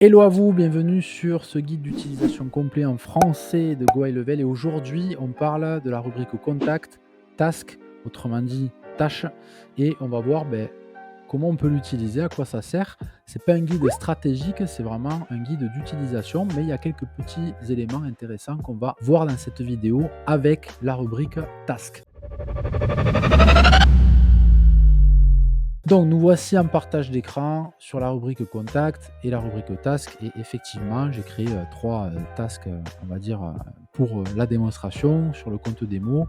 Hello à vous, bienvenue sur ce guide d'utilisation complet en français de Go High Level et aujourd'hui on parle de la rubrique contact, task, autrement dit tâche et on va voir comment on peut l'utiliser, à quoi ça sert. C'est pas un guide stratégique, c'est vraiment un guide d'utilisation, mais il y a quelques petits éléments intéressants qu'on va voir dans cette vidéo avec la rubrique task. Donc nous voici en partage d'écran sur la rubrique contact et la rubrique task et effectivement j'ai créé 3 tasks, on va dire, pour, la démonstration sur le compte démo.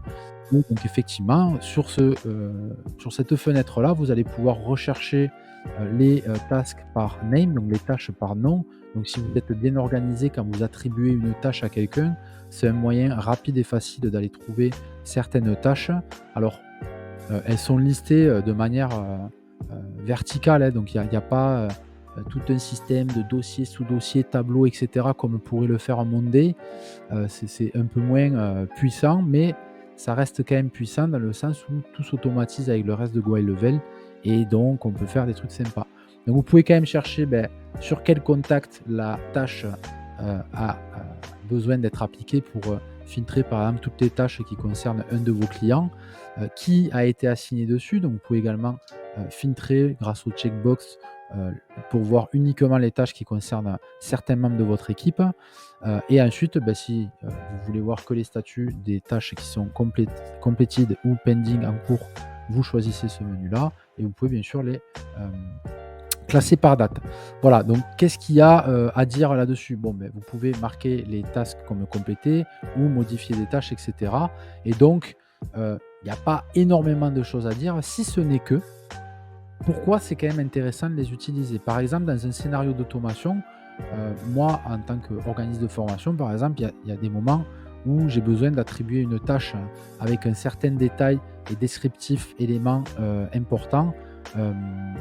Donc effectivement sur cette fenêtre-là, vous allez pouvoir rechercher, les, tasks par name, donc les tâches par nom. Donc si vous êtes bien organisé quand vous attribuez une tâche à quelqu'un, c'est un moyen rapide et facile d'aller trouver certaines tâches. Alors, elles sont listées, de manière, verticale, hein, donc il y a pas, tout un système de dossiers, sous-dossiers, tableaux et cetera comme pourrait le faire Monday. C'est un peu moins, puissant, mais ça reste quand même puissant dans le sens où tout s'automatise avec le reste de Go High Level et donc on peut faire des trucs sympas. Donc vous pouvez quand même chercher, sur quel contact la tâche, a, besoin d'être appliquée pour, filtrer par exemple toutes les tâches qui concernent un de vos clients, qui a été assigné dessus. Donc vous pouvez également, filtrer grâce au checkbox, pour voir uniquement les tâches qui concernent certains membres de votre équipe. Et ensuite, si, vous voulez voir que les statuts des tâches qui sont completed ou pending en cours, vous choisissez ce menu-là et vous pouvez bien sûr les, classer par date. Voilà, donc qu'est-ce qu'il y a, à dire là-dessus? Bon, vous pouvez marquer les tasks comme complétés ou modifier des tâches et cetera et donc, il n'y a pas énormément de choses à dire si ce n'est que pourquoi c'est quand même intéressant de les utiliser? Par exemple, dans un scénario d'automation, moi, en tant qu'organisme de formation, par exemple, il y a des moments où j'ai besoin d'attribuer une tâche avec un certain détail et descriptif élément, important, hem,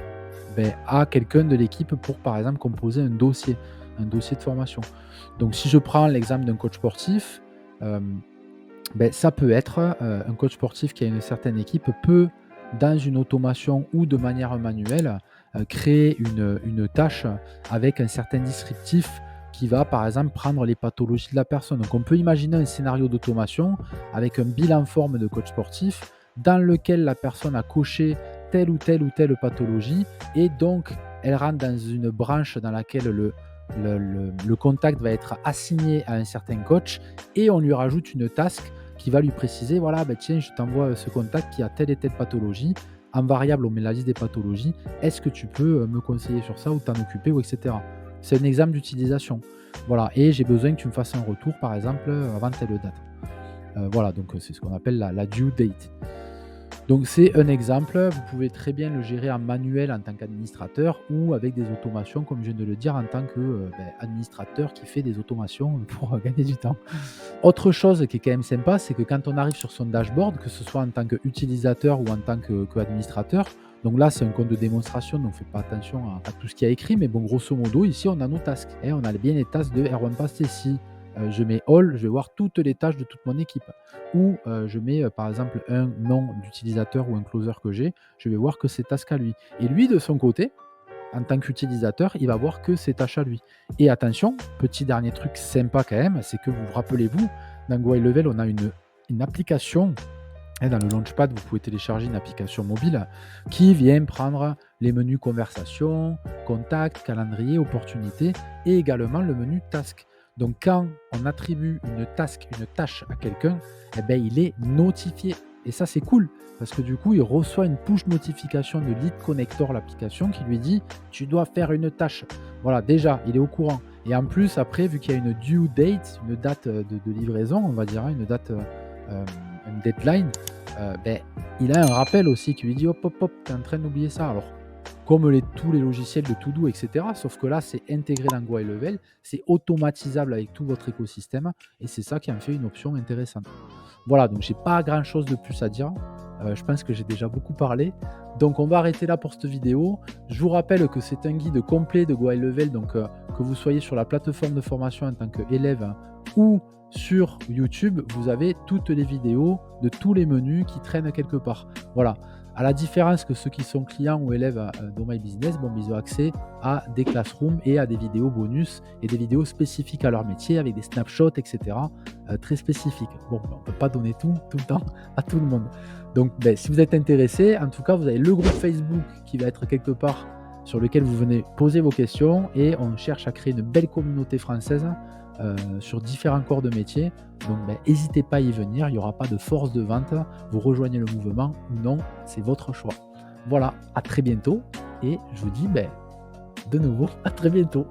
à quelqu'un de l'équipe pour, par exemple, composer un dossier de formation. Donc si je prends l'exemple d'un coach sportif, hem ça peut être, un coach sportif qui a une certaine équipe peut, dans une automation ou de manière manuelle, créer une tâche avec un certain descriptif qui va, par exemple, prendre les pathologies de la personne. Donc on peut imaginer un scénario d'automation avec un bilan forme de coach sportif dans lequel la personne a coché telle ou telle ou telle pathologie et donc elle rentre dans une branche dans laquelle le contact va être assigné à un certain coach et on lui rajoute une task qui va lui préciser, voilà, tiens, je t'envoie ce contact qui a telle et telle pathologie. En variable, on met la liste des pathologies. Est-ce que tu peux me conseiller sur ça ou t'en occuper ou etc. C'est un exemple d'utilisation. Voilà, et j'ai besoin que tu me fasses un retour, par exemple, avant telle date. Voilà, donc c'est ce qu'on appelle la due date. Donc c'est un exemple, vous pouvez très bien le gérer en manuel en tant qu'administrateur ou avec des automations, comme je viens de le dire, en tant que administrateur qui fait des automations pour gagner du temps. Autre chose qui est quand même sympa, c'est que quand on arrive sur son dashboard, que ce soit en tant qu'utilisateur ou en tant qu'administrateur, donc là c'est un compte de démonstration, donc faites pas attention à tout ce qu'il y a écrit, mais bon, grosso modo, ici on a nos tasks, hein, on a bien les tasks de R1 Pass si je mets all, je vais voir toutes les tâches de toute mon équipe. Ou je mets par exemple un nom d'utilisateur ou un closer que j'ai, je vais voir que ces tasks à lui. Et lui de son côté, en tant qu'utilisateur, il va voir que ses tâches à lui. Et attention, petit dernier truc sympa quand même, c'est que vous rappelez-vous, dans Go High Level, on a une application, hein, dans le Launchpad, vous pouvez télécharger une application mobile qui vient prendre les menus conversation, contact, calendrier, opportunité et également le menu task. Donc quand on attribue une task, une tâche à quelqu'un, il est notifié. Et ça, c'est cool parce que du coup, il reçoit une push notification de Lead Connector, l'application, qui lui dit tu dois faire une tâche. Voilà, déjà, il est au courant. Et en plus, après, vu qu'il y a une due date, une date de livraison, on va dire, hein, une date, une deadline, il a un rappel aussi qui lui dit hop, hop, hop, tu es en train d'oublier ça. Alors, comme tous les logiciels de To-Do, etc. Sauf que là, c'est intégré dans Go High Level, c'est automatisable avec tout votre écosystème et c'est ça qui en fait une option intéressante. Voilà, donc j'ai pas grand-chose de plus à dire. Je pense que j'ai déjà beaucoup parlé. Donc on va arrêter là pour cette vidéo. Je vous rappelle que c'est un guide complet de Go High Level, donc que vous soyez sur la plateforme de formation en tant qu'élève ou sur YouTube, vous avez toutes les vidéos de tous les menus qui traînent quelque part. Voilà. À la différence que ceux qui sont clients ou élèves, dans My Business, bon, ils ont accès à des classrooms et à des vidéos bonus et des vidéos spécifiques à leur métier avec des snapshots et cetera, très spécifiques. Bon, ben, on ne peut pas donner tout le temps à tout le monde. Donc, beh, si vous êtes intéressé, en tout cas, vous avez le groupe Facebook qui va être quelque part sur lequel vous venez poser vos questions et on cherche à créer une belle communauté française, sur différents corps de métier. Donc, beh, hésitez pas à y venir, il y aura pas de force de vente. Vous rejoignez le mouvement ou non, c'est votre choix. Voilà, à très bientôt et je vous dis, beh, de nouveau à très bientôt.